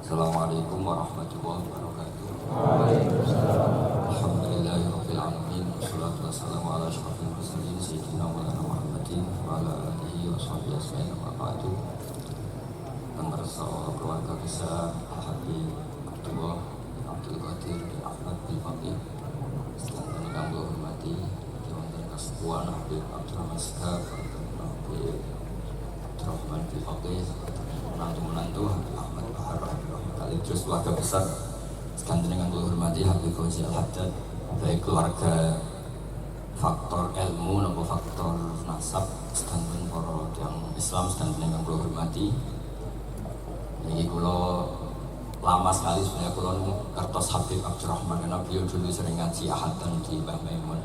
Assalamualaikum warahmatullahi wabarakatuh. Waalaikumsalam. Alhamdulillahirabbil alamin. Wassalatu wassalamu ala asyrofil mursalin sayyidina Maulana Muhammadin wa ala alihi wa sahbihi ajmain. Amma ba'du. Pemirsa keluarga besar Al-Habib Abdullah bin Abdul Qadir bin Ahmad bin Faqih sedang kami hormati wonten kasepuhan Habib Abdurrahman Shihab, Habib Abdurrahman bin Faqih, menantu-menantu Habib Ahmad Bahar sekaligus keluarga besar sedang dengan hormati Habib Fauzi Al-Haddad, baik keluarga faktor ilmu maupun faktor nasab sedang para yang Islam sedang dengan hormati. Ini kalau lama sekali sebenarnya kalau kertas Habib Abdurrahman, karena beliau dulu sering ngaji ahadan di Mbah Maimun.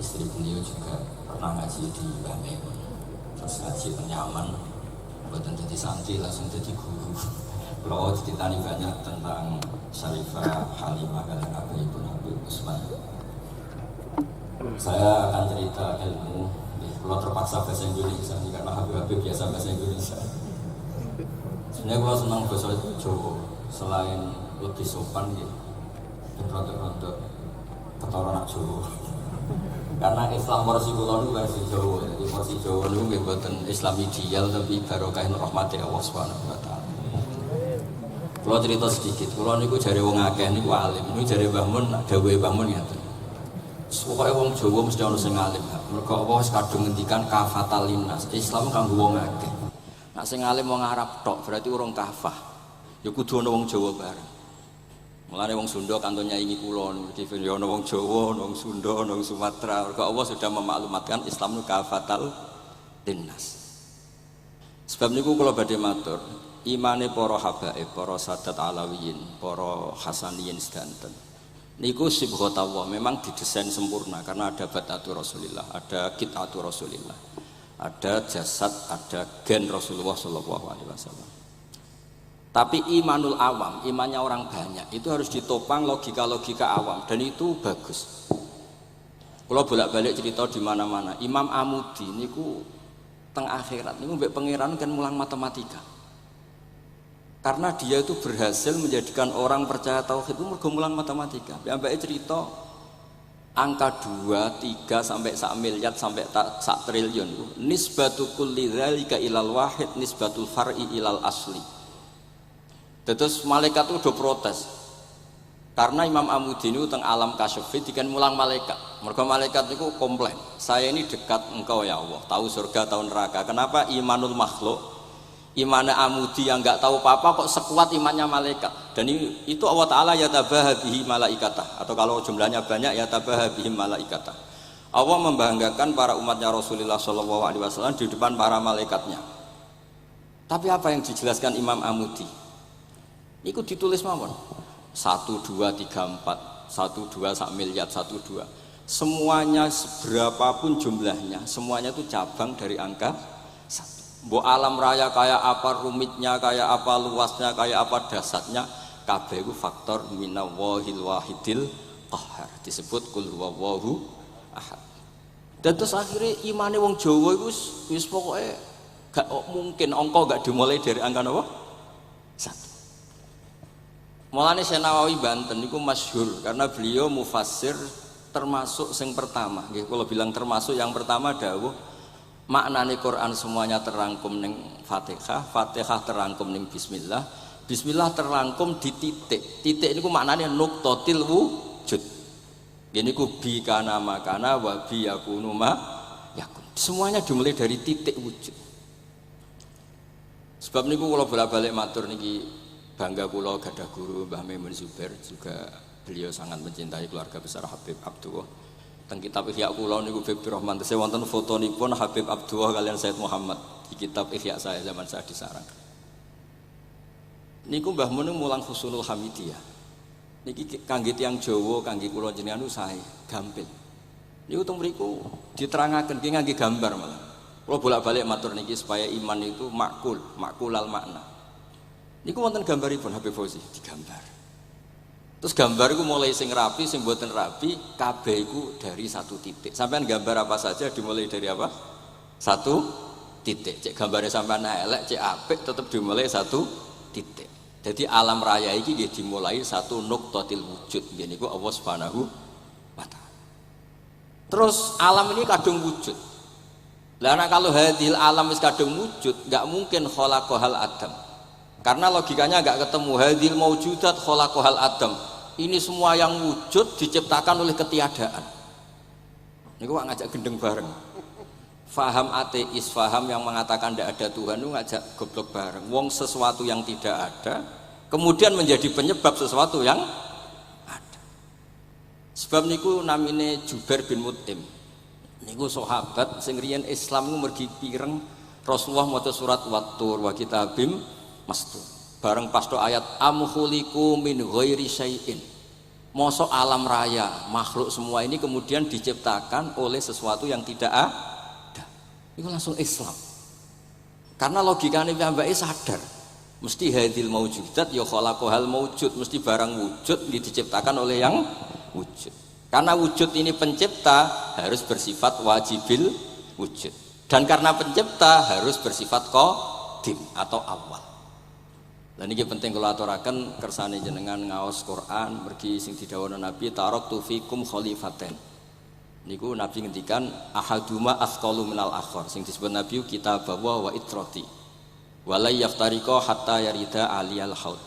Istri beliau juga pernah ngaji di Mbah Maimun. Terus ngaji nyaman, buatan jadi santri langsung jadi guru. Kalau ceritanya banyak tentang Syarifah Halimah kalian apa ibu Habib Usman. Saya akan cerita ilmu. Kalau terpaksa bahasa Indonesia karena Habib biasa bahasa Indonesia. Sebenarnya kalau senang bahasa Jawa, selain lebih sopan gitu, produk-produk ketara nak Jawa. Karena Islam versi kula niku versi Jawa, jadi versi Jawa niku nggih boten Islam ideal tapi barokah rahmati Allah Subhanahu wa taala. Kula cerita sedikit, kula niku jare wong akeh niku alim, niku jare Mbah Mun, dawuhe Mbah Mun ngaten. Pokoke wong Jawa mesti ana sing alim. Mergo Allah wis kadung ngendikan kafatal linnas, Islam kanggo wong akeh. Nak sing alim wong Arab tok berarti urung kafah. Ya kudu ana wong Jawa bareng. Mulane wong Sunda kantun nyaingi kula niki ya ana wong Jawa, ana wong Sunda, ana wong Sumatera. Mergo Allah sudah memaklumatkan Islam nu kafatal linnas. Sebab niku kula badhe matur, imane para habaib, para sadat alawiyin, para hasaniyin sedanten. Niku sibghatullah memang didesain sempurna karena ada batatu Rasulillah, ada kitatu Rasulillah. Ada jasad, ada gen Rasulullah Shallallahu Alaihi Wasallam. Tapi imanul awam, imannya orang banyak, itu harus ditopang logika-logika awam dan itu bagus. Kalau bolak-balik cerita di mana-mana, Imam Amudi niku teng akhirat niku mbek pangeran kan mulang matematika. Karena dia itu berhasil menjadikan orang percaya tauhid itu mergo mulang matematika. Mbake cerita angka 2, 3 sampai 1 miliar sampai 1 triliun nisbatu kulli dzalika ilal wahid nisbatul far'i ilal asli. Terus malaikat itu udah protes karena Imam Amudi ini teng alam kasyfi dikan mulang malaikat. Mergo malaikat itu komplain, saya ini dekat engkau ya Allah, tahu surga tahu neraka, kenapa imanul makhluk iman Amudi yang enggak tahu apa-apa kok sekuat imannya malaikat. Dan itu Allah Ta'ala yatabaha bihi malaikatah, atau kalau jumlahnya banyak yatabaha bihi malaikatah. Allah membanggakan para umatnya Rasulullah SAW di depan para malaikatnya. Tapi apa yang dijelaskan Imam Amudi? Itu ditulis mawon 1, 2, 3, 4 1, 2, 1 miliar 1, 2 semuanya berapapun jumlahnya semuanya itu cabang dari angka 1. Mbok alam raya kayak apa rumitnya, kayak apa luasnya, kayak apa dasarnya, kabeh iku faktor minallahil wahidil qahhar, disebut kul huwallahu ahad. Dan terus akhirnya imane wong Jawa iku wis pokoke gak mungkin angka gak dimulai dari angka napa? 1. Mulane Syekh Nawawi Banten niku masyhur karena beliau mufassir termasuk sing pertama. Nggih kula bilang termasuk yang pertama dawuh maknane Quran semuanya terangkum ning Fatihah, Fatihah terangkum ning Bismillah, Bismillah terangkum di titik. Titik niku maknane nuqtatil wujud. Gini ku bi kana makana wa bi yakunu ma yakun. Semuanya dimulai dari titik wujud. Sebab niku kula bolak-balik matur niki bangga kula gadah guru Mbah Maimun Zubair, juga beliau sangat mencintai keluarga besar Habib Abdullah. Teng kitab Ihya kula niku Habib Rahman tesih wonten fotonipun Habib Abdullah kalian Said Muhammad di kitab Ihya saya zaman saya di sarang. Niku Mbah Mun mulang Husnul Hamidiyah. Niki kangge tiyang Jawa, kangge kula jenengan sae gampil. Niku teng mriku diterangaken ki ngangge gambar malah. Kula bolak-balik matur niki supaya iman itu makulal makna. Niku wonten gambaripun Habib Fauzi digambar. Terus gambar itu mulai sing rapi, sing mboten rapi, kabeh iku dari 1 titik. Sampean gambar apa saja dimulai dari apa? 1 titik. Cek gambarnya sampean elek, cek apik tetep dimulai 1 titik. Jadi alam raya iki nggih dimulai satu nuqtatil wujud. Nggih niku Allah Subhanahu wa taala. Terus alam ini kadung wujud. Lah kalau hadil alam wis kadung wujud, enggak mungkin khalaqahal adam. Karena logikanya enggak ketemu hadil maujudat khalaqahal adam. Ini semua yang wujud diciptakan oleh ketiadaan. Niku kok ngajak gendeng bareng. Faham ateis, faham yang mengatakan tidak ada Tuhan itu ngajak goblok bareng. Wong sesuatu yang tidak ada kemudian menjadi penyebab sesuatu yang ada. Sebab niku namine Jubair bin Mut'im. Niku sahabat sing riyen Islam ku mergi pireng Rasulullah maca surat Wat-Tur wa kitabim mastur. Bareng pas ayat am khuliqu min ghairi syai'in. Mosok alam raya, makhluk semua ini kemudian diciptakan oleh sesuatu yang tidak ada. Itu langsung Islam. Karena logikanya piyambake sadar, mesti hadil maujudat ya khalaqahal maujud, mesti barang wujud diciptakan oleh yang wujud. Karena wujud ini pencipta harus bersifat wajibil wujud. Dan karena pencipta harus bersifat qadim atau awal. Dan ini penting kalau aturaken kersane jenengan ngaos Quran mergi sing didhawuhna Nabi taraktu fikum khalifaten. Niku Nabi ngendikan ahaduma asqalu minal akhar sing disebut Nabi kitab wa itrati walai yaftariqa hatta yarida aliyal haud.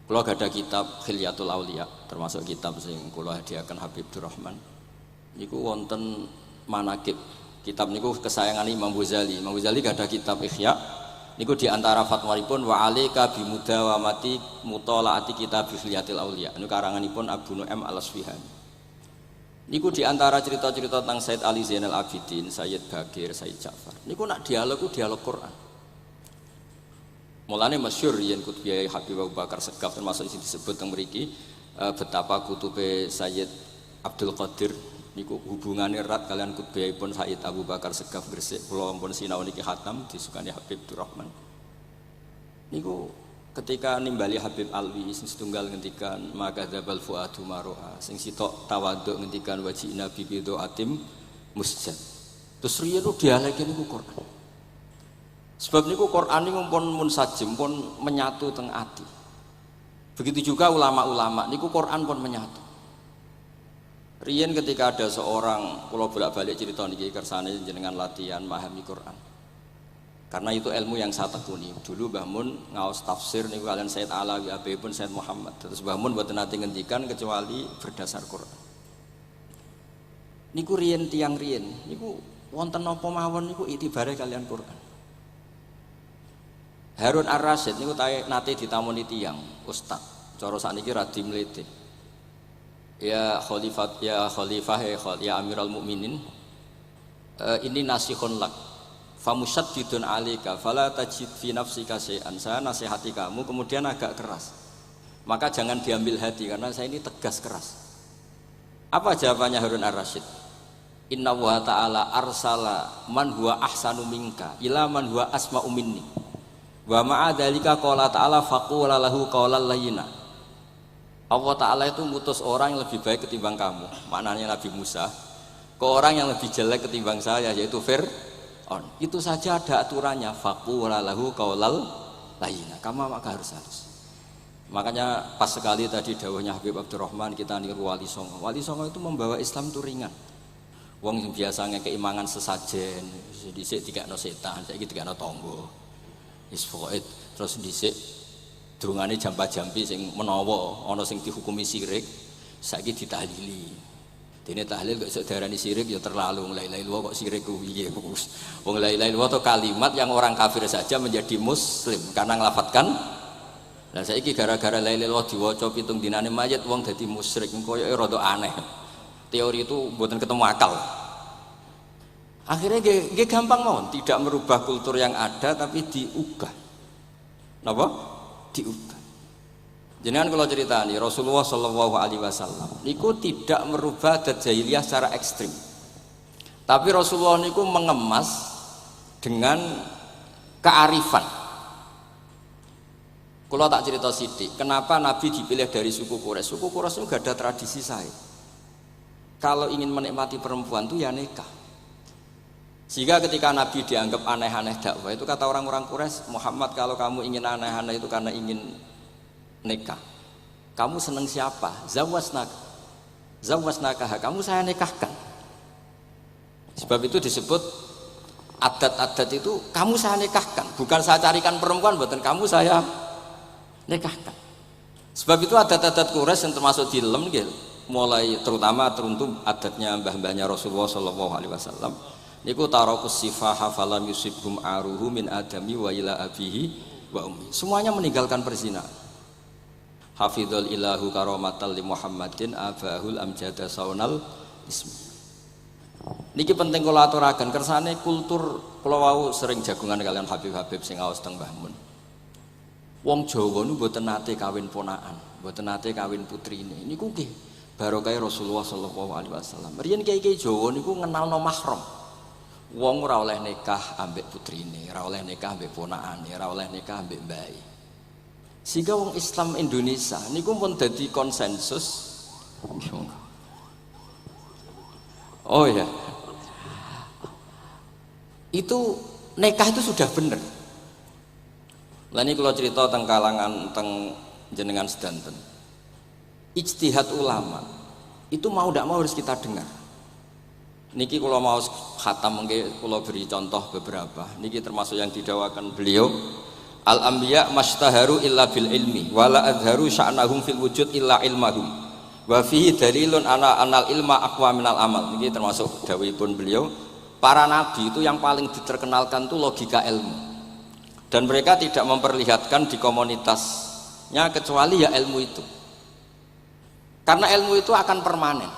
Kula gadah kitab Khilyatul Auliya termasuk kitab sing kula hadiahkan Habib Durrahman. Niku wonten manaqib. Kitab niku kesayangan Imam Ghazali. Imam Ghazali gadah kitab Ihya. Niku di antara fatwanipun wa alaika bimudawamati mutalaati kitab Khilyatul Auliya. Niku karanganipun Abu Nu'aim Al-Asfihani. Niku di antara cerita-cerita tentang Said Ali Zainal Abidin, Sayyid Bakir, Sayyid Ja'far. Niku nak dialog Quran. Mulane masyhur yen kutbiyai Habib Abu Bakar Segaf termasuk sing disebut teng mriki betapa kutube Sayyid Abdul Qadir niku hubungane erat kalian kutbiyaipun Sayyid Abu Bakar Segaf Gresik. Kula ampun sinau niki khatam disukani Habib Durrahman. Niku ketika nimbali Habib Alwi sing setunggal ngendikan maka dzabal fuadu maroha sing sitok tawaduk ngendikan wajina bibido atim musjad. Terus riyen dialeke niku Quran. Sebab niku Quran niku pun munsajim pun menyatu teng ati. Begitu juga ulama-ulama niku Quran pun menyatu. Riyen ketika ada seorang kula bolak-balik cerita niki kersane jenengan latihan memahami Quran. Karena itu ilmu yang saya tekuni. Dulu Mbah Mun ngaos tafsir niku kalian Said Alawi pun Said Muhammad. Terus Mbah Mun mboten nate ngendikan kecuali berdasar Quran. Niku riyen tiyang riyen niku wonten napa mawon niku itibare kalian Quran. Harun Ar-Rasyid niku nate ditamoni tiyang ustaz. Cara sakniki radi mlete. Ya khalifah ya Amirul Mukminin. Ini nasihun lak. Famusyaddidun alika fala tajid fi nafsika syai'an. Saya nasihati kamu kemudian agak keras. Maka jangan diambil hati karena saya ini tegas keras. Apa jawabannya Harun Ar-Rasyid? Inna wa ta'ala arsala man huwa ahsanu minka ila man huwa asma'u minni. Wa ma'a dzalika qala ta'ala faqula lahu qawlan layyina. Allah Ta'ala itu mutus orang yang lebih baik ketimbang kamu. Maknanya Nabi Musa ke orang yang lebih jelek ketimbang saya yaitu itu saja ada aturannya faqula lahu qaulal layyina. Kamu maka harus halus. Makanya pas sekali tadi dawuhnya Habib Abdurrahman kita niru Wali Songo. Wali Songo itu membawa Islam itu ringan. Wong yang biasanya keimangan sesajen, dhisik dikakno setan, saiki dikakno tangga. Wis pokoke terus dhisik dungane jampa-jampi sing menawa ana sing dihukumi syirik, saiki ditahlili. Dene tahlil kok iso diarani syirik ya terlalu la ilaha illallah kok syirik ku piye Gus. Wong la ilaha illallah itu kalimat yang orang kafir saja menjadi muslim karena nglafatkan. Lah saiki gara-gara la ilaha illallah diwaca pitung dinane mayit wong dadi musyrik koyoke rada aneh. Teori itu mboten ketemu akal. Akhirnya nggih gampang mawon, tidak merubah kultur yang ada tapi diubah. Napa? Diubah. Jenengan kalau cerita nih Rasulullah Shallallahu Alaihi Wasallam niku tidak merubah adat jahiliyah secara ekstrim, tapi Rasulullah niku mengemas dengan kearifan. Kalau tak cerita sidik, kenapa Nabi dipilih dari suku Quraisy? Suku Quraisy itu gak ada tradisi saya. Kalau ingin menikmati perempuan tuh ya nikah. Sehingga ketika Nabi dianggap aneh-aneh dakwah itu kata orang-orang Quraisy, Muhammad kalau kamu ingin aneh-aneh itu karena ingin nikah. Kamu seneng siapa? Zawasnaka, kamu saya nikahkan. Sebab itu disebut adat-adat itu kamu saya nikahkan, bukan saya carikan perempuan, bukan kamu saya nikahkan. Sebab itu adat-adat Quraisy yang termasuk di lem gitu, mulai terutama teruntuk adatnya mbah-mbahnya Rasulullah Shallallahu Alaihi Wasallam. Niku tarokus sifaha falam yusibhum aruhu min adami wa ila abihi wa ummi. Semuanya meninggalkan perzinahan. Hafidhul ilahu karomatal li Muhammadin abahul amjada saunal ismi. Niki penting kula aturaken kersane kultur kula wau sering jagungan kalian Habib-habib sing aos teng Mbah Mun. Wong Jawa niku mboten nate kawin ponakan, mboten nate kawin putrine. Niku nggih barokah Rasulullah sallallahu alaihi wasallam. Riyen kiai-kiai Jawa niku ngenalno mahram. Wong ora oleh nikah ambek putrine, ora oleh nikah ambek ponakane, ora oleh nikah ambek mbae. Sehingga wong Islam Indonesia niku pun dadi konsensus. Oh ya. Itu nikah itu sudah benar. Lah ini kalau cerita tentang kalangan tentang jenengan sedanten. Ijtihad ulama itu mau tidak mau harus kita dengar. Niki kalau mau khatam mungkin kalau beri contoh beberapa. Niki termasuk yang didawakan beliau. Al-anbiya mastaharu illa bil ilmi wala adharu sya'nahum fil wujud illa ilmahum. Wa fihi dalilun anal ilma aqwa minal amal. Niki termasuk dawuhipun beliau. Para nabi itu yang paling diterkenalkan itu logika ilmu, dan mereka tidak memperlihatkan di komunitasnya kecuali ya ilmu itu, karena ilmu itu akan permanen.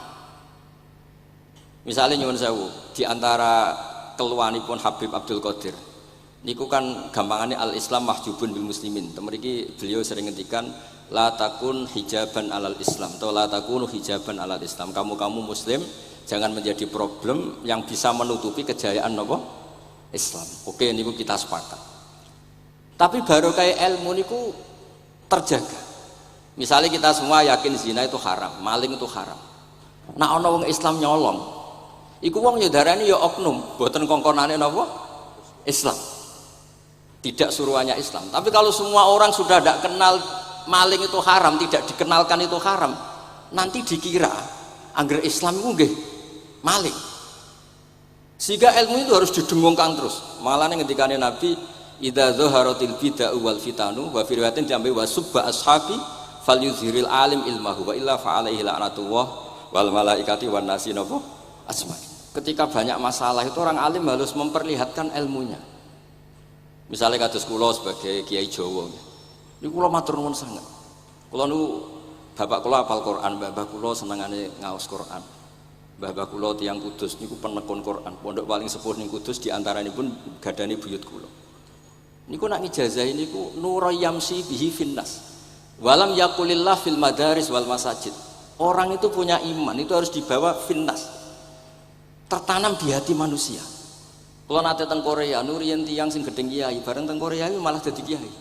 Misalnya nyuwun sewu di antara keluhanipun Habib Abdul Qadir niku kan gampangannya al-Islam mahjubun bil muslimin. Mriki beliau sering ngendikan la takun hijaban alal Islam atau la takunu hijaban alal Islam. Kamu muslim jangan menjadi problem yang bisa menutupi kejayaan apa? Islam. Oke, niku kita sepakat. Tapi baru kayak ilmu niku terjaga. Misalnya kita semua yakin zina itu haram, maling itu haram. Nah ana wong Islam nyolong, iku wong ya darani ya oknum, boten kongkonane napa? Islam. Tidak suruhannya Islam. Tapi kalau semua orang sudah tidak kenal maling itu haram, tidak dikenalkan itu haram, nanti dikira angger Islam itu nggih maling. Sehingga ilmu itu harus didengungkan terus. Malah ngendikane Nabi, idza zaharatil bid'ah wal fitanu wa fi riwayatin diambil wa subba ashabi falyuzhiril alim ilmahu wa illa fa alaihi la'natullah wal malaikati wan nasi napa asma'i. Ketika banyak masalah itu orang alim harus memperlihatkan ilmunya. Misalnya kados kula sebagai kiai Jawa. Niku kula matur nuwun sanget. Kula niku bapak kula hafal Quran, bapak kula senengane ngaos Quran. Bapak kula tiyang Kudus niku penekun Quran. Pondok paling sepuh ning Kudus diantaranipun gadani buyut kula. Niku nak ngijazahi niku nurayamsi bihi finnas. Walam yaqulillah fil madaris wal masajid. Orang itu punya iman itu harus dibawa finnas. Tertanam di hati manusia. Kalau nate teng Korea, nuriyen tiyang sing gedeng kiai, bareng teng Korea itu malah dadi kiai.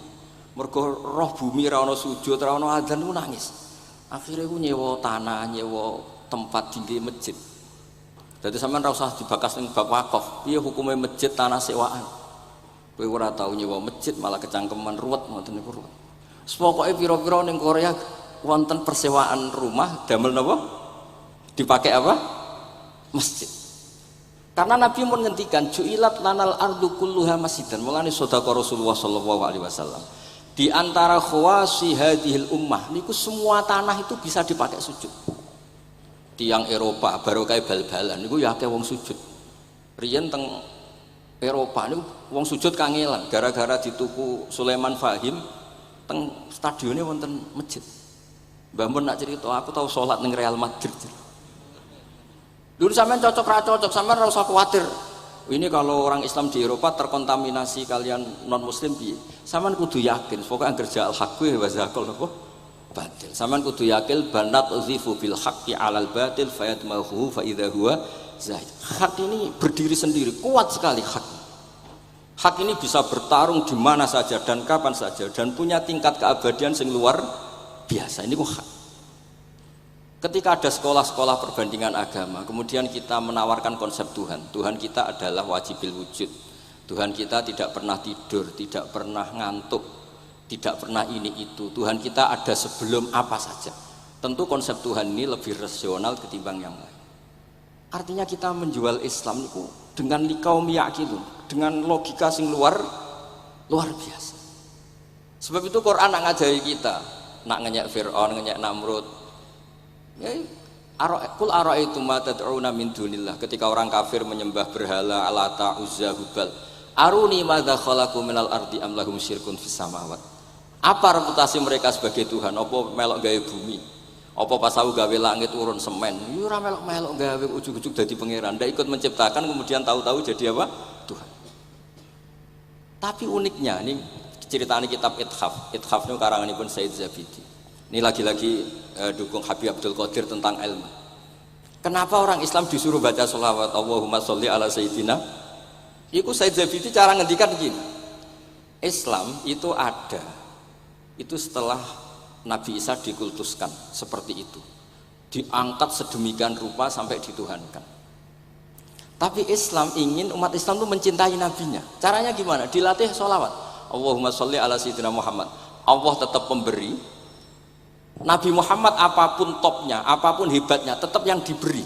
Mergo roh bumi ra ono sujud, ra ono adzan ku nangis. Akhire ku nyewa tanah, nyewa tempat tinggi masjid. Jadi sampean ra usah dibakas ning bab wakaf. Piye hukume masjid tanah sewaan? Kowe ora tau nyewa masjid malah kecangkeman ruwet ngoten niku ruwet. Pokoke pira-pira ning Korea wonten persewaan rumah damel napa? Dipakai apa? Masjid. Karena Nabi pun ngendikan ju'ilat lanal ardu kulluha masjidan. Mulane sedekah Rasulullah sallallahu alaihi wasallam. Di antara khawasi hadhil ummah niku semua tanah itu bisa dipakai sujud. Tiang Eropa baru kayak bal-balan niku ya akeh wong sujud. Riyen teng Eropa niku wong sujud kangelan gara-gara dituku Sulaiman Fahim teng stadionnya wonten masjid. Mbah mun nak cerita aku tahu salat ning Real Madrid. Dulu sampean cocok ra cocok, sampean ora usah khawatir. Ini kalau orang Islam di Eropa terkontaminasi kalian non muslim piye? Sampean kudu yakin, pokoknya angger ja'al haqqi wa zaqal napa? Batil. Sampean kudu yakin banat uzifu bil haqqi 'alal batil fayatmahu fa idza huwa zahid. Hak ini berdiri sendiri, kuat sekali hak. Hak ini bisa bertarung di mana saja dan kapan saja dan punya tingkat keabadian yang luar biasa. Ini hak. Ketika ada sekolah-sekolah perbandingan agama, kemudian kita menawarkan konsep Tuhan. Tuhan kita adalah wajibil wujud. Tuhan kita tidak pernah tidur, tidak pernah ngantuk. tidak pernah ini itu. Tuhan kita ada sebelum apa saja. Tentu konsep Tuhan ini lebih rasional ketimbang yang lain. Artinya kita menjual Islam itu dengan likaum yakin, dengan logika sing luar biasa. Sebab itu Quran nak ngajari kita, nak ngenyek Fir'aun, ngenyek Namrud. Ya, kul ara'aitum ma tad'una min dunillah. Ketika orang kafir menyembah berhala, Alata, Uzza, Hubal. Aruni madza khalaqu minal ardi am lahum syirkun fis samawat. Apa reputasi mereka sebagai Tuhan? Apa melok gawe bumi? Apa pas tahu gawe langit urun semen? Ya ora melok-melok gawe ujug-ujug dadi pangeran. Ndak ikut menciptakan kemudian tahu-tahu jadi apa? Tuhan. Tapi uniknya ini ceritanya kitab Ithaf ini karanganipun Said Zabidi. Ini lagi-lagi dukung Habib Abdul Qadir tentang ilmu. Kenapa orang Islam disuruh baca sholawat Allahumma sholli ala sayyidina? Iku Said Zabidi cara ngendikan gini. Islam itu ada. Itu setelah Nabi Isa dikultuskan seperti itu. Diangkat sedemikian rupa sampai dituhankan. Tapi Islam ingin umat Islam itu mencintai nabinya. Caranya gimana? Dilatih sholawat. Allahumma sholli ala sayyidina Muhammad. Allah tetap pemberi. Nabi Muhammad apapun topnya, apapun hebatnya, tetap yang diberi.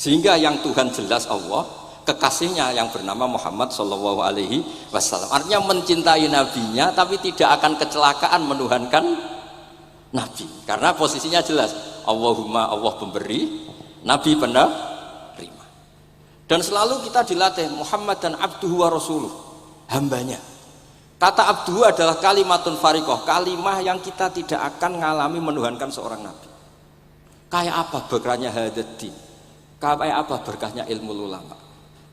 Sehingga yang Tuhan jelas Allah, kekasihnya yang bernama Muhammad Shallallahu Alaihi Wasallam. Artinya mencintai nabinya, tapi tidak akan kecelakaan menuhankan nabi. Karena posisinya jelas. Allahumma Allah pemberi, nabi penerima. Dan selalu kita dilatih Muhammad dan abduhu wa rasuluh, hambanya. Kata abduhu adalah kalimatun fariqoh, kalimah yang kita tidak akan mengalami menuhankan seorang nabi. Kayak apa berkahnya hadati, kayak apa berkahnya ilmu ulama.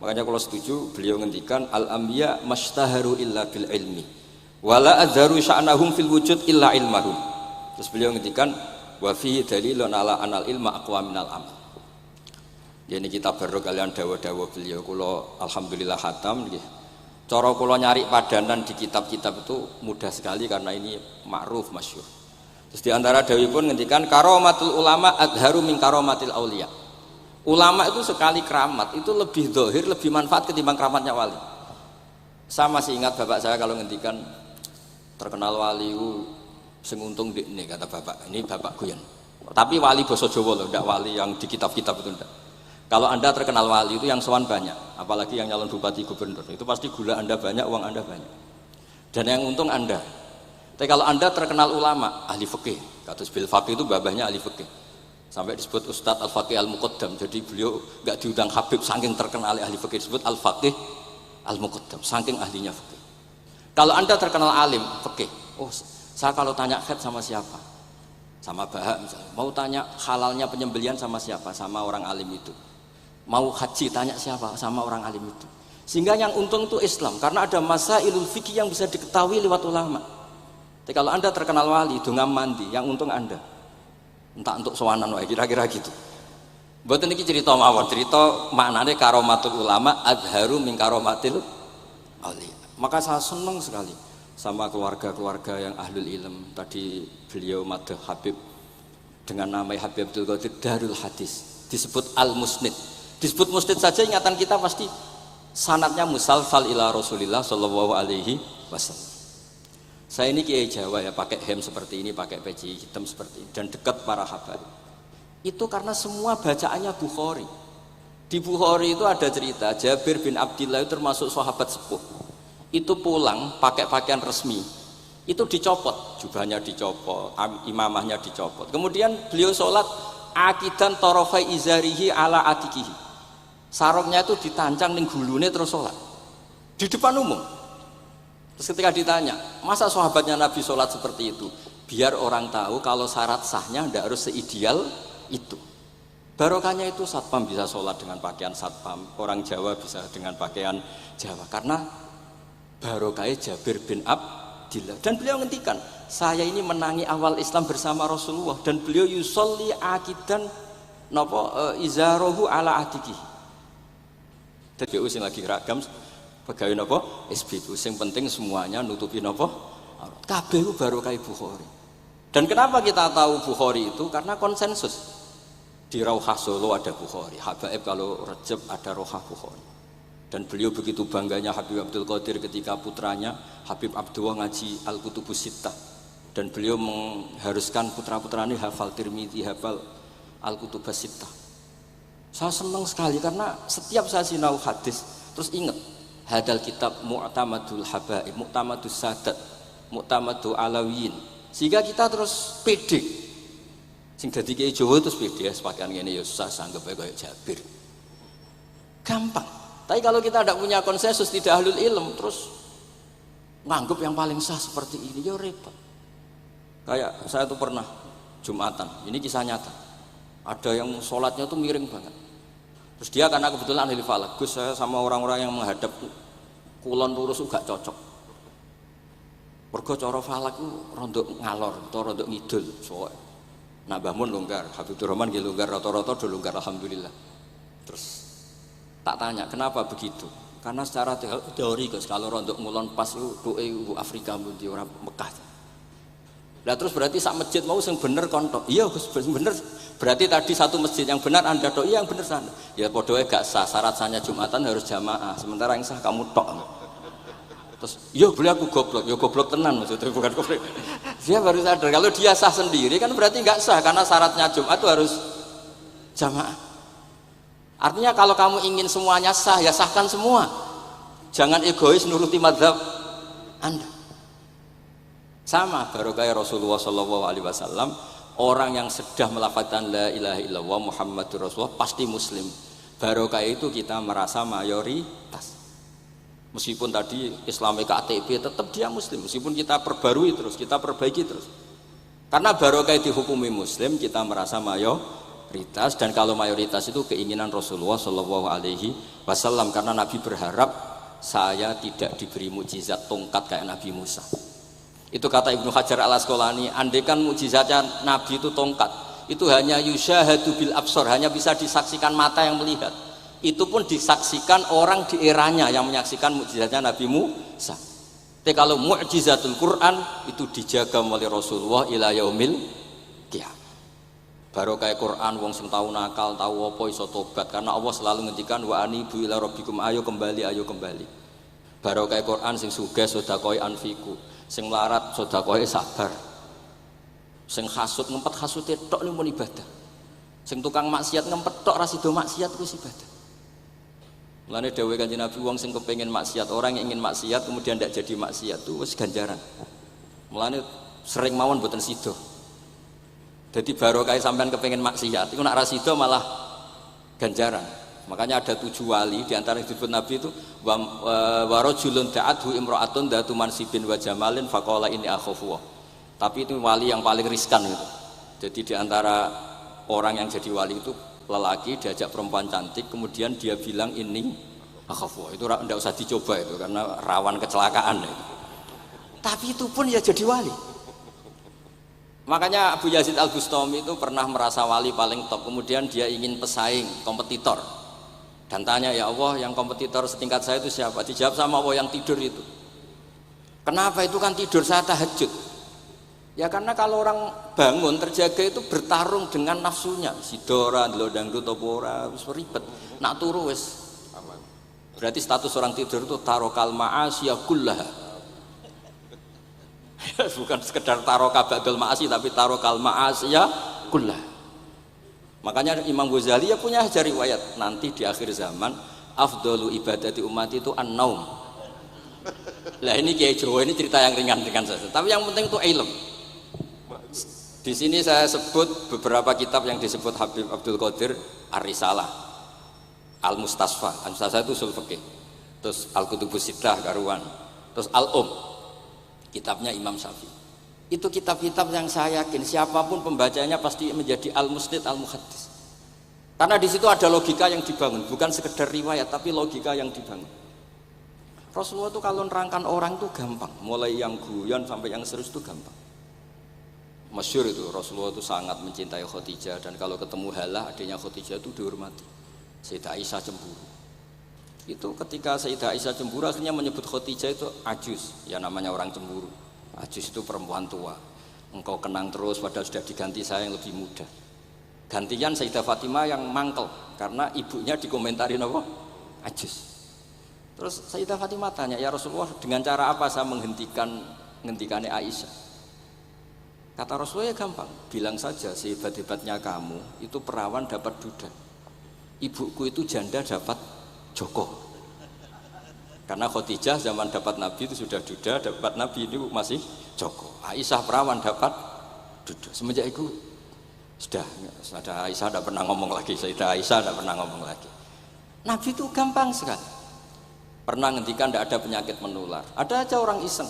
Makanya kalau setuju beliau ngendikan al-anbiya mashtaharu illa bil ilmi wala adharu sya'nahum fil wujud illa ilmahum. Terus beliau ngendikan wa fihi dalilun ala anal ilma aqwa minal amal. Ini kita baru kalian dawa-dawa beliau kula alhamdulillah khatam nggih. Cara kula nyari padanan di kitab-kitab itu mudah sekali karena ini ma'ruf masyhur. Terus di antara dawuhipun ngendikan karamatul ulama adharu min karamatil auliya. Ulama itu sekali keramat itu lebih zahir, lebih manfaat ketimbang keramatnya wali. Saya masih ingat bapak saya kalau ngendikan terkenal wali sing untung ini kata bapak. Ini bapak Guyon. Tapi wali basa Jawa loh, tidak wali yang di kitab-kitab itu tidak. Kalau Anda terkenal wali itu yang sowan banyak, apalagi yang nyalon bupati gubernur, itu pasti gula Anda banyak, uang Anda banyak. Dan yang untung Anda. Tapi kalau Anda terkenal ulama, ahli fikih, kados bil faqih itu babahnya ahli fikih. Sampai disebut Ustadz Al-Faqih Al-Muqaddam. Jadi beliau enggak diundang Habib saking terkenal ahli fikih, disebut Al-Faqih Al-Muqaddam, saking ahlinya fikih. Kalau Anda terkenal alim fikih, oh saya kalau tanya khed sama siapa? Sama Bahak misalnya. Mau tanya halalnya penyembelian sama siapa? Sama orang alim itu. Mau haji tanya siapa? Sama orang alim itu. Sehingga yang untung itu Islam karena ada masailul fikih yang bisa diketahui lewat ulama. Jadi kalau Anda terkenal wali, dongam mandi, yang untung Anda. Entah untuk sowanan wae kira-kira gitu. Mboten iki cerita mawon, cerita maknane karomatul ulama adharu min karomatil auliya. Maka saya senang sekali sama keluarga-keluarga yang ahlul ilm. Tadi beliau madah Habib dengan nama Habib Abdul Qadir Darul Hadis, disebut Al-Musnid. Disebut musnid saja ingatan kita pasti sanadnya musalsal ila Rasulillah sallallahu alaihi wasallam. Saya ini kiai Jawa ya, pakai hem seperti ini, pakai peci hitam seperti ini dan dekat para habaib. Itu karena semua bacaannya Bukhari. Di Bukhari itu ada cerita Jabir bin Abdillah itu termasuk sahabat sepuh. Itu pulang pakai pakaian resmi. Itu dicopot, jubahnya dicopot, imamahnya dicopot. Kemudian beliau sholat akidan tarafai izarihi ala atikihi. Sarungnya itu ditancang ning gulune terus sholat di depan umum. Terus ketika ditanya, masa sahabatnya Nabi sholat seperti itu? Biar orang tahu kalau syarat sahnya tidak harus seideal itu. Barokahnya itu satpam bisa sholat dengan pakaian satpam, orang Jawa bisa dengan pakaian Jawa. Karena barokahnya Jabir bin Abdillah. Dan beliau ngendikan, saya ini menangi awal Islam bersama Rasulullah. Dan beliau yusolli akidan izarahu ala atikihi. Jadi usin lagi ragam pegawai nopo SBU sing penting semuanya nutupi nopo kabeh barokah Bukhari. Dan kenapa kita tahu Bukhari itu karena konsensus di Rauhah Solo ada Bukhari, Habaib kalau Rejab ada Rauhah Bukhari. Dan beliau begitu bangganya Habib Abdul Qadir ketika putranya Habib Abdullah ngaji Al-Kutubus Sittah, dan beliau mengharuskan putra-putranya hafal Tirmidzi, hafal Al-Kutubus Sittah. Saya senang sekali karena setiap saya sinau hadis terus ingat hadal kitab Mu'tamadul Habaib, Mu'tamadus Sadat, Mu'tamadul Alawiyin, sehingga kita terus pede. Sing dadi kiai Jawa terus pede sepakaian ngene ya susah sanggep kayak Jabir. Gampang. Tapi kalau kita tidak punya konsensus, tidak ahlul ilm, terus nganggep yang paling sah seperti ini, ya repot. Kayak saya tuh pernah Jumatan, ini kisah nyata. Ada yang sholatnya tuh miring banget. Terus dia karena kebetulan ahli falak, Gus saya sama orang-orang yang menghadap kulon lurus gak cocok. Mergo cara falak itu rondok ngalor atau rondok ngidul. Soalnya nah Mbah Mun longgar, Habibur Rahman nggih longgar, rata-rata do longgar alhamdulillah. Terus tak tanya kenapa begitu, karena secara teori Gus kalau rondok ngulon pas itu doe Afrika mundi orang Mekah. Lah terus berarti sak masjid mau sing bener kontok. Iya Gus bener. Berarti tadi satu masjid yang benar Anda tok, iya yang bener sana. Ya padha gak sah, syarat sahnya Jumatan harus jamaah. Sementara yang sah kamu tok. Terus iya boleh aku goblok, ya goblok tenan maksudnya bukan goblok. Dia baru sadar kalau dia sah sendiri kan berarti gak sah karena syaratnya Jumat itu harus jamaah. Artinya kalau kamu ingin semuanya sah, ya sahkan semua. Jangan egois nuruti mazhab Anda. Sama barokah Rasulullah SAW, orang yang sudah melafazkan la ilaha illallah Muhammadur Rasulullah pasti muslim. Barokah itu kita merasa mayoritas. Meskipun tadi Islami KTP tetap dia muslim, meskipun kita perbarui terus, kita perbaiki terus. Karena barokah dihukumi muslim, kita merasa mayoritas, dan kalau mayoritas itu keinginan Rasulullah SAW, karena Nabi berharap saya tidak diberi mukjizat tongkat kayak Nabi Musa. Itu kata Ibnu Hajar Al-Asqalani, andaikan mukjizatnya Nabi itu tongkat, itu hanya yusyahadu bil absar, hanya bisa disaksikan mata yang melihat. Itu pun disaksikan orang di eranya yang menyaksikan mukjizatnya Nabi Musa. Tapi kalau mukjizatul Quran itu dijaga oleh Rasulullah ila yaumil qiyamah. Baru kayak Quran wong sing tahu nakal, tahu apa iso tobat, karena Allah selalu ngendikan wa anibu ila rabbikum, ayo kembali, ayo kembali. Baru kayak Quran sing sugih sedekah anfiku, sing melarat sedekah sabar. Sing hasud ngempet hasute tok niku mun ibadah. Sing tukang maksiat ngempet tok ra sida maksiat ku ibadah. Mulane dawuh Kanjeng Nabi, wong sing kepengin maksiat, orang yang ingin maksiat kemudian tidak jadi maksiat itu wis ganjaran. Mulane sering mawon mboten sida. Jadi barokah sampean kepengin maksiat, itu nak ra sida malah ganjaran. Makanya ada 7 wali di antara yang disebut Nabi itu wa rajulun da'athu imra'atun datu mansibin wa jamalin faqala inni akhafu. Tapi itu wali yang paling riskan gitu. Jadi di antara orang yang jadi wali itu lelaki diajak perempuan cantik, kemudian dia bilang ini akhafu. Itu tidak usah dicoba itu karena rawan kecelakaan itu. Tapi itu pun ya jadi wali. Makanya Abu Yazid Al-Bustami itu pernah merasa wali paling top, kemudian dia ingin pesaing, kompetitor. Dan tanya, ya Allah, yang kompetitor setingkat saya itu siapa? Dijawab sama Allah, yang tidur itu. Kenapa? Itu kan tidur saya tahajud. Ya karena kalau orang bangun terjaga itu bertarung dengan nafsunya. Sidora, ndelok dangdut apa ora, wis ribet. Nak turu wis aman. Berarti status orang tidur itu tarokal ma'asiyah kullaha. Bukan sekedar tarokal ba'dal ma'asi, tapi tarokal ma'asiyah kullaha. Makanya Imam Ghazali ya punya riwayat nanti di akhir zaman afdalu ibadati umat itu an-naum. Lah ini Kiai Jawa ini cerita yang ringan-ringan saja. Tapi yang penting itu ilmu. Di sini saya sebut beberapa kitab yang disebut Habib Abdul Qadir Ar-Risalah, Al-Mustasfa. Al-Mustasfa itu usul fikih. Terus Al-Kutubus Sittah karuan. Terus Al-Um, kitabnya Imam Syafi'i. Itu kitab-kitab yang saya yakin siapapun pembacanya pasti menjadi al-musnid al-muhaddis. Karena di situ ada logika yang dibangun, bukan sekedar riwayat tapi logika yang dibangun. Rasulullah itu kalau nerangkan orang itu gampang, mulai yang guyon sampai yang serius itu gampang. Masyhur itu Rasulullah itu sangat mencintai Khadijah, dan kalau ketemu Halah adiknya Khadijah itu dihormati. Sayyidah Aisyah cemburu. Itu ketika Sayyidah Aisyah cemburu akhirnya menyebut Khadijah itu ajus, ya namanya orang cemburu. Ajus itu perempuan tua. Engkau kenang terus padahal sudah diganti saya yang lebih muda. Gantian Sayyidah Fatimah yang mangkel karena ibunya dikomentarin apa? Ajus. Terus Sayyidah Fatimah tanya, ya Rasulullah, dengan cara apa saya menghentikannya Aisyah? Kata Rasulullah, ya gampang, bilang saja sehebat-hebatnya kamu itu perawan dapat duda, ibuku itu janda dapat joko. Karena Khadijah zaman dapat Nabi itu sudah duda, dapat Nabi ini masih joko. Aisyah perawan dapat duda. Semenjak itu sudah Aisyah tidak pernah ngomong lagi, Sayyidah Aisyah tidak pernah ngomong lagi. Nabi itu gampang sekali. Pernah ngendikan tidak ada penyakit menular. Ada aja orang iseng,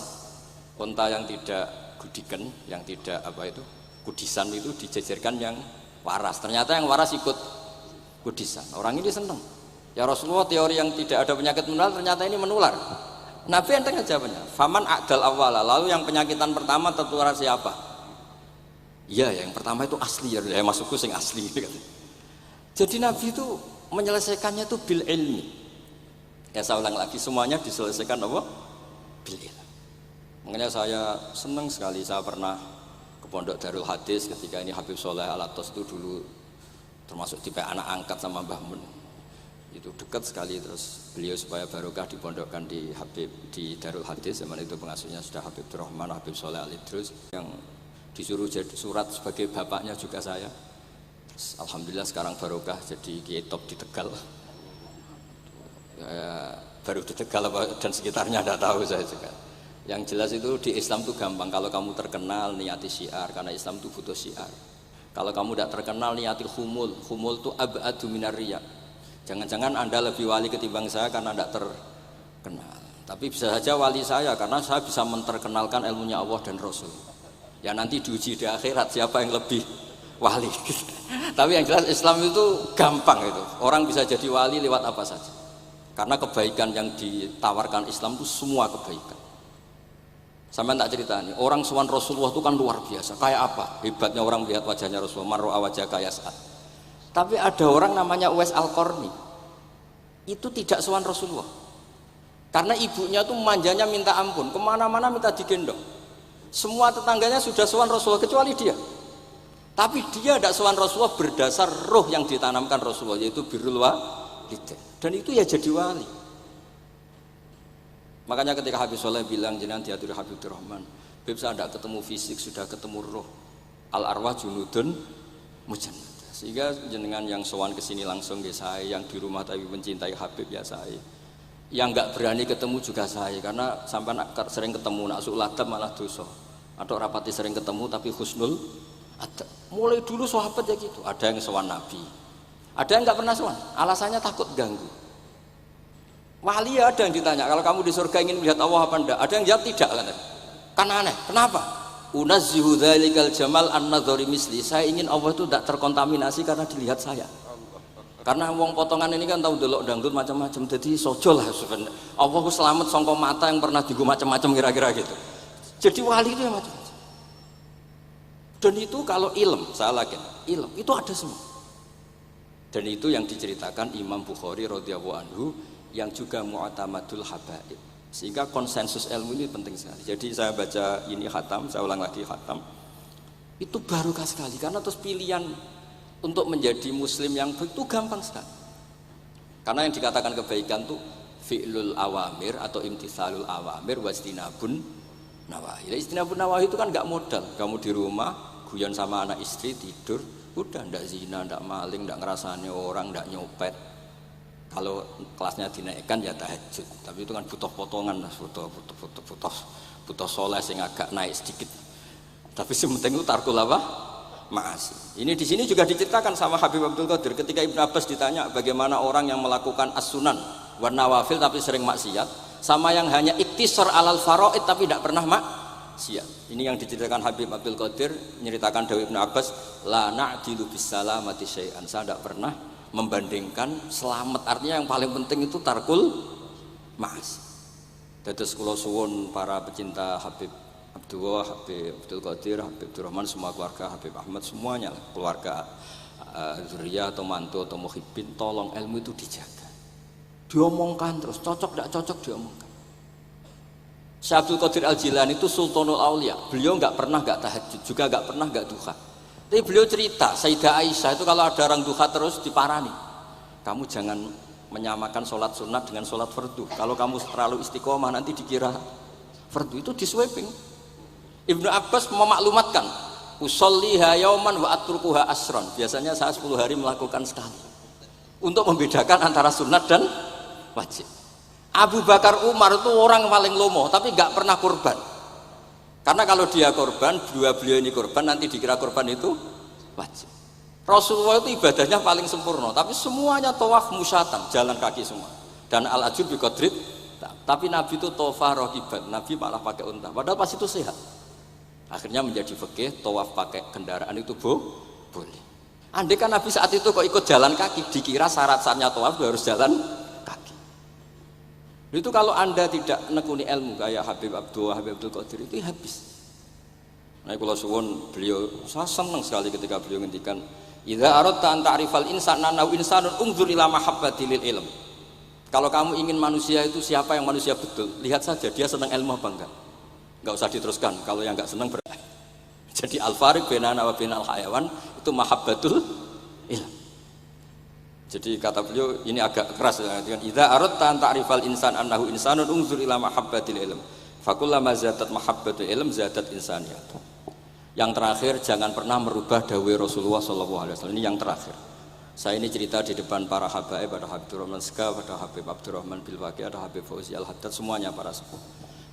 unta yang tidak gudikan, yang tidak kudisan itu dijejerkan yang waras. Ternyata yang waras ikut kudisan. Orang ini senang. Ya Rasulullah, teori yang tidak ada penyakit menular ternyata ini menular. Nabi enteng jawabnya. Faman a'dal awwala, lalu yang penyakitan pertama tertular siapa? Iya, yang pertama itu asli ya, masukku sing asli. Jadi Nabi itu menyelesaikannya itu bil ilmi. Ya saya ulang lagi, semuanya diselesaikan apa? Bil ilmi. Makanya saya senang sekali, saya pernah ke Pondok Darul Hadis ketika ini Habib Soleh Al-Atos itu dulu termasuk tipe anak angkat sama Mbah Mun. Itu dekat sekali, terus beliau supaya barokah dipondokkan di Darul Hadis. Zaman itu pengasuhnya sudah Habib Rahman, Habib Soleh Al-Idrus, yang disuruh jadi surat sebagai bapaknya juga saya. Terus, alhamdulillah sekarang barokah jadi kiai top di Tegal. Baru di Tegal dan sekitarnya tidak tahu saya juga. Yang jelas itu di Islam itu gampang, kalau kamu terkenal niati syiar, karena Islam itu butuh syiar. Kalau kamu tidak terkenal niati humul itu ab'adu minar riya. Jangan-jangan Anda lebih wali ketimbang saya karena tidak terkenal. Tapi bisa saja wali saya karena saya bisa menterkenalkan ilmunya Allah dan Rasul. Ya nanti diuji di akhirat siapa yang lebih wali. Tapi yang jelas Islam itu gampang itu. Orang bisa jadi wali lewat apa saja. Karena kebaikan yang ditawarkan Islam itu semua kebaikan. Sampai tak cerita nih, orang sowan Rasulullah itu kan luar biasa. Kayak apa? Hebatnya orang melihat wajahnya Rasulullah, mar'a wajah kaya saat. Tapi ada orang namanya Uwais Al-Qarni, itu tidak sowan Rasulullah. Karena ibunya tuh manjanya minta ampun, kemana-mana minta digendong. Semua tetangganya sudah sowan Rasulullah kecuali dia. Tapi dia tidak sowan Rasulullah berdasar roh yang ditanamkan Rasulullah, yaitu birrul walidain. Dan itu ya jadi wali. Makanya ketika Habib Soleh bilang jenengan diatur Habib Rahman, Habib saya tidak ketemu fisik, sudah ketemu roh. Al arwah junudun mujannah. Sehingga jenengan yang sowan kesini langsung ya saya, yang di rumah tapi mencintai Habib ya saya, yang nggak berani ketemu juga saya, karena sampai sering ketemu nak suladab malah dosa, atau rapati sering ketemu tapi husnul ada. Mulai dulu sahabat ya gitu, ada yang sowan Nabi, ada yang nggak pernah sowan, alasannya takut ganggu. Wali ada yang ditanya, kalau kamu di surga ingin melihat Allah apa enggak? Ada yang jawab tidak, kan aneh. Kenapa? Unazzihu dzalikal jamal an-nadhari misli. Saya ingin Allah itu tidak terkontaminasi karena dilihat saya. Karena wong potongan ini kan tahu delok dangdut macam-macam, jadi sojo lah sebenarnya. Allah selamat sangka mata yang pernah digo macam-macam kira-kira gitu. Jadi wali itu yang macam-macam. Dan itu kalau ilm, saya yakin, ilm itu ada semua. Dan itu yang diceritakan Imam Bukhari radhiyallahu anhu, yang juga mu'tamadul habaib. Sehingga konsensus ilmu ini penting sekali. Jadi saya baca ini khatam, saya ulang lagi khatam. Itu barokah sekali karena terus pilihan untuk menjadi muslim yang baik itu gampang sekali. Karena yang dikatakan kebaikan itu fi'lul awamir atau imtithalul awamir wastinabun nawahi. Istinabun nawahi itu kan enggak modal. Kamu di rumah guyon sama anak istri tidur, udah ndak zina, ndak maling, ndak ngerasani orang, ndak nyopet. Kalau kelasnya dinaikkan ya tahajud, tapi itu kan butuh potongan, butuh soleh sing agak naik sedikit. Tapi sementing itu tarkul apa? Ma'asi. Ini di sini juga diceritakan sama Habib Abdul Qadir ketika Ibnu Abbas ditanya bagaimana orang yang melakukan as-sunan wa nawafil tapi sering maksiat, sama yang hanya iktisar alal faraid tapi tidak pernah maksiat. Ini yang diceritakan Habib Abdul Qadir, menceritakan Dawud Ibnu Abbas, la na'dilu bis salamati syai'an. Saya tidak pernah membandingkan selamat, artinya yang paling penting itu tarkul ma'asi. Dados kula suwun para pecinta Habib Abdullah, Habib Abdul Qadir, Habib Abdul Rahman, semua keluarga Habib Ahmad, semuanya keluarga zuriyah atau mantu atau muhibbin, tolong ilmu itu dijaga, diomongkan terus, cocok tidak cocok diomongkan. Syekh Abdul Qadir Al-Jilani itu Sultanul Aulia, beliau nggak pernah nggak tahajud, juga nggak pernah nggak duha. Tapi beliau cerita, Sayyidah Aisyah itu kalau ada orang duha terus diparani, kamu jangan menyamakan sholat sunat dengan sholat fardu. Kalau kamu terlalu istiqomah nanti dikira fardu, itu disweping. Ibnu Abbas memaklumatkan, usolliha yauman wa atrukuha asron. Biasanya saya 10 hari melakukan sekali. Untuk membedakan antara sunat dan wajib. Abu Bakar Umar itu orang paling lomo, tapi nggak pernah kurban. Karena kalau dia korban, beliau ini korban, nanti dikira korban itu wajib. Rasulullah itu ibadahnya paling sempurna, tapi semuanya tawaf musyatan, jalan kaki semua. Dan al-ajur bi qadrit, tapi Nabi itu tawaf rakiban, Nabi malah pakai unta. Padahal pas itu sehat. Akhirnya menjadi fikih, tawaf pakai kendaraan itu boleh. Andai kan Nabi saat itu kok ikut jalan kaki, dikira syarat-syaratnya tawaf harus jalan kaki. Itu kalau Anda tidak nekuni ilmu kayak Habib Abdul Qadir itu habis. Nah, kalau suwun beliau, saya senang sekali ketika beliau ngendikan, idza aradta an ta'rifal insana nahu insanun unzur ila mahabbati lil ilm. Kalau kamu ingin manusia itu siapa yang manusia betul, lihat saja dia senang ilmu apa enggak. Enggak usah diteruskan, kalau yang enggak senang jadi al-fariq bainana wa bainal hayawan itu mahabbatul ilm. Jadi kata beliau ini agak keras dengan idza aradta an ta'rifal insan annahu insanun unzur ila mahabbatil ilm. Fakullama zadat mahabbatul ilm zadat insaniyah. Yang terakhir, jangan pernah merubah dawai Rasulullah SAW. Ini yang terakhir. Saya ini cerita di depan para habaib, ada Habib Rahman Segaf, ada Habib Abdurrahman Bilwaki, ada Habib Fauzi Al-Haddad, semuanya para sepuh.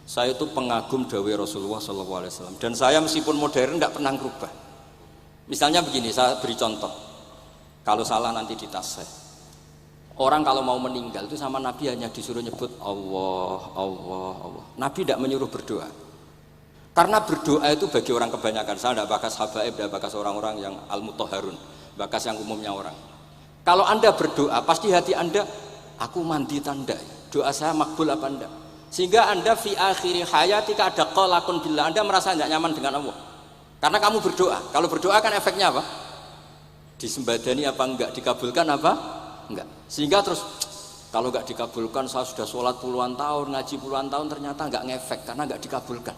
Saya itu pengagum dawai Rasulullah SAW. Dan saya meskipun modern tidak pernah merubah. Misalnya begini, saya beri contoh. Kalau salah nanti ditas saya. Orang kalau mau meninggal itu sama Nabi hanya disuruh nyebut Allah, Allah, Allah. Nabi tidak menyuruh berdoa. Karena berdoa itu bagi orang kebanyakan, saya tidak bakas habaib, tidak bakas orang-orang yang al-mutahharun, bakas yang umumnya orang. Kalau Anda berdoa, pasti hati Anda, aku mandi tanda, doa saya makbul apa enggak? Sehingga Anda fi akhiri hayatika ada qalaqun billah, Anda merasa tidak nyaman dengan Allah. Karena kamu berdoa. Kalau berdoa kan efeknya apa? Disembadani apa enggak? Dikabulkan apa? Enggak. Sehingga terus kalau enggak dikabulkan, saya sudah sholat puluhan tahun, ngaji puluhan tahun, ternyata enggak ngefek karena enggak dikabulkan.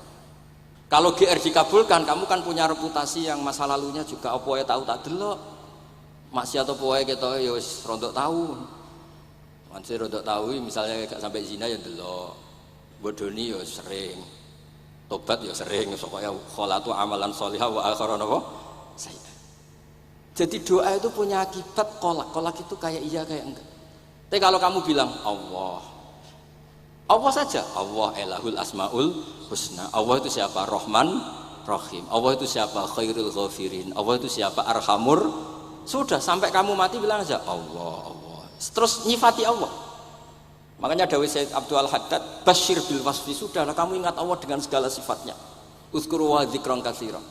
Kalau GR dikabulkan, kamu kan punya reputasi yang masa lalunya juga apa ya tahu tak delok. Maksiat apa ya kita ya wis rondok tahu. Masih rondok tahu misalnya gak sampai zina ya delok. Bodoni ya sering. Tobat ya sering, pokoknya kholatu amalan sholihah wa akharan apa? Sayyi'ah. Jadi doa itu punya akibat kolak. Kolak itu kayak iya kayak enggak. Tapi kalau kamu bilang Allah, Allah saja, Allah elahul asmaul husna. Allah itu siapa? Rahman, Rahim. Allah itu siapa? Khairul ghafirin. Allah itu siapa? Arhamur. Sudah, sampai kamu mati bilang aja Allah, Allah. Terus nyifati Allah. Makanya dawuh Sayyid Abdul Haddad, basyir bil wasfi, sudahlah kamu ingat Allah dengan segala sifatnya. Uzkuru wa dzikran katsiran.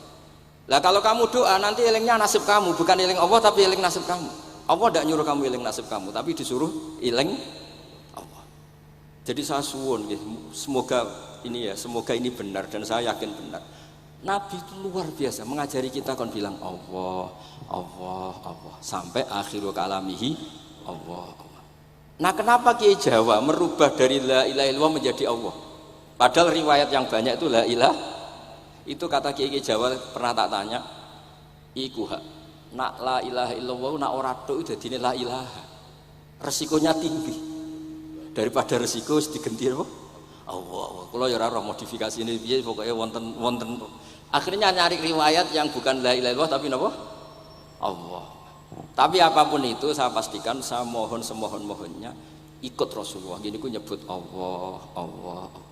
Lah kalau kamu doa nanti elingnya nasib kamu, bukan eling Allah tapi eling nasib kamu. Allah tidak nyuruh kamu eling nasib kamu, tapi disuruh eling Allah. Jadi saya suwun, semoga ini benar dan saya yakin benar. Nabi itu luar biasa mengajari kita kon bilang Allah, Allah, Allah sampai akhirul kalamihi Allah, Allah. Nah kenapa Kiai Jawa merubah dari la ilaha illallah menjadi Allah? Padahal riwayat yang banyak itu la ilaha. Itu kata Kiai Jawa pernah tak tanya, iku hak nak la ilaha illallah nak ora tok dadine la ilaha. Resikonya tinggi. Daripada resiko digenti apa? Allah. Kalau ya ora modifikasi ini piye pokoknya wonten. Akhirnya nyari riwayat yang bukan la ilaha illallah tapi napa? Allah. Tapi apapun itu saya pastikan saya mohon semohon-mohonnya ikut Rasulullah. Gini ku nyebut Allah, Allah, Allah.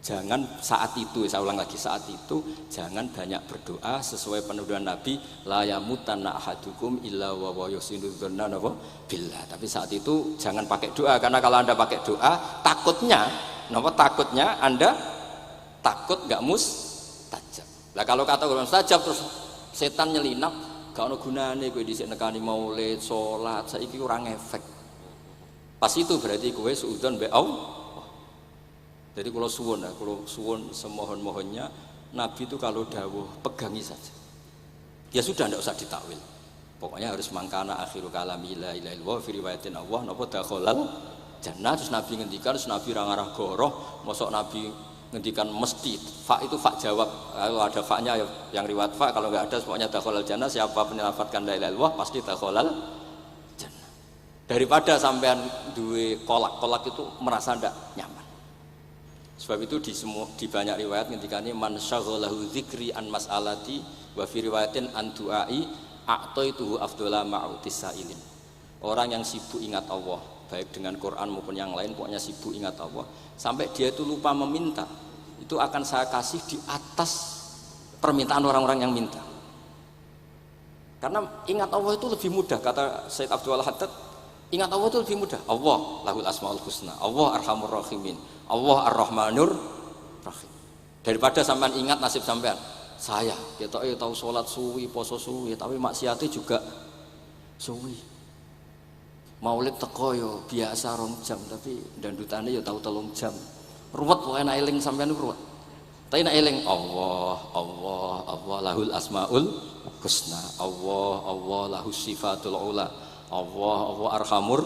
Jangan saat itu, saya ulang lagi, saat itu jangan banyak berdoa sesuai penuduhan Nabi la yamutanna ahadukum illa wa yusinu dzanna billah. Tapi saat itu jangan pakai doa, karena kalau Anda pakai doa takutnya Anda takut enggak mustajab. Lah kalau kata orang mustajab terus setan nyelinap, gak ono gunane kowe dhisik nekani maulid, salat, saiki ora ngefek. Pas itu berarti kowe suudzon mbek Allah. Jadi kalau suwun semohon-mohonnya Nabi itu kalau dawuh pegangi saja. Ya sudah tidak usah ditakwil. Pokoknya harus mangkana akhiru kalami la ilaha illallah fi riwayatin Allah napa dakhalal jannah. Terus Nabi ngendikan, terus Nabi ra ngarah goroh, mosok Nabi ngendikan mesti fa itu fa jawab. Kalau ada fa-nya yang riwayat fa, kalau enggak ada pokoknya dakhalal jannah, siapa penyelafatkan la ilaha illallah pasti dakhalal jannah. Daripada sampean duwe kolak itu merasa ndak nyaman. Sebab itu di banyak riwayat ngendikane man syaghalahu dzikri an mas'alati wa fi riwayatin an du'ai a'taituhu afdhala ma'utis sailin. Orang yang sibuk ingat Allah, baik dengan Quran maupun yang lain, pokoknya sibuk ingat Allah sampai dia itu lupa meminta, itu akan saya kasih di atas permintaan orang-orang yang minta. Karena ingat Allah itu lebih mudah, kata Syekh Abdul Haddad, ingat Allah itu lebih mudah. Allah lahul asmaul husna, Allah arhamur rahimin, Allah ar-rahmanur rahim. Daripada sampean ingat nasib sampean, saya ketoke tahu salat suwi, poso suwi, tapi maksiate juga suwi. Maulid teko yo biasa 2 jam, tapi dandutane yo tahu 3 jam. Ruwet pokoke nek eling sampean ruwet. Tapi nek eling Allah, Allah, Allah lahul asmaul husna, Allah, Allah lahus sifatul ula, Allah, Allah arhamur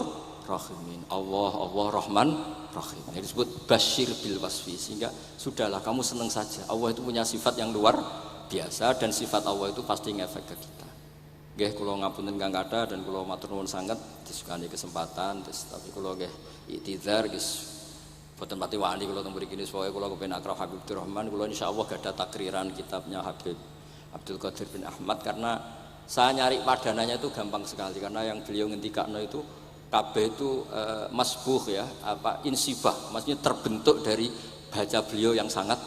rahimin, Allah, Allah rahman rahim. Ini disebut basyir bil wasfi, sehingga sudahlah kamu senang saja. Allah itu punya sifat yang luar biasa dan sifat Allah itu pasti ngefek ke kita. Nggih kula ngapunten kang kathah dan kula matur nuwun sanget disukani kesempatan, tapi kula nggih iktizar guys. Boten pati wani kula teng mriki supaya kula kepen akrab Habib Abdurrahman, kula insyaallah gadah takriran kitabnya Habib Abdul Qadir bin Ahmad, karena saya nyari padanannya itu gampang sekali, karena yang beliau ngendikakno itu kabeh itu masbuh ya, apa insibah, maksudnya terbentuk dari baca beliau yang sangat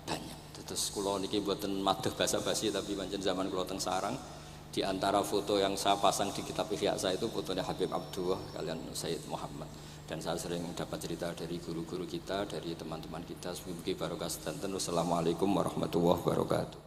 banyak. Terus kula niki mboten madah basa-basi, tapi pancen zaman kula teng sarang, di antara foto yang saya pasang di kitab Ihya saya itu fotonya Habib Abdullah kalian Sayyid Muhammad. Dan saya sering dapat cerita dari guru-guru kita, dari teman-teman kita. Semoga barokah sedanten. Wassalamualaikum warahmatullahi wabarakatuh.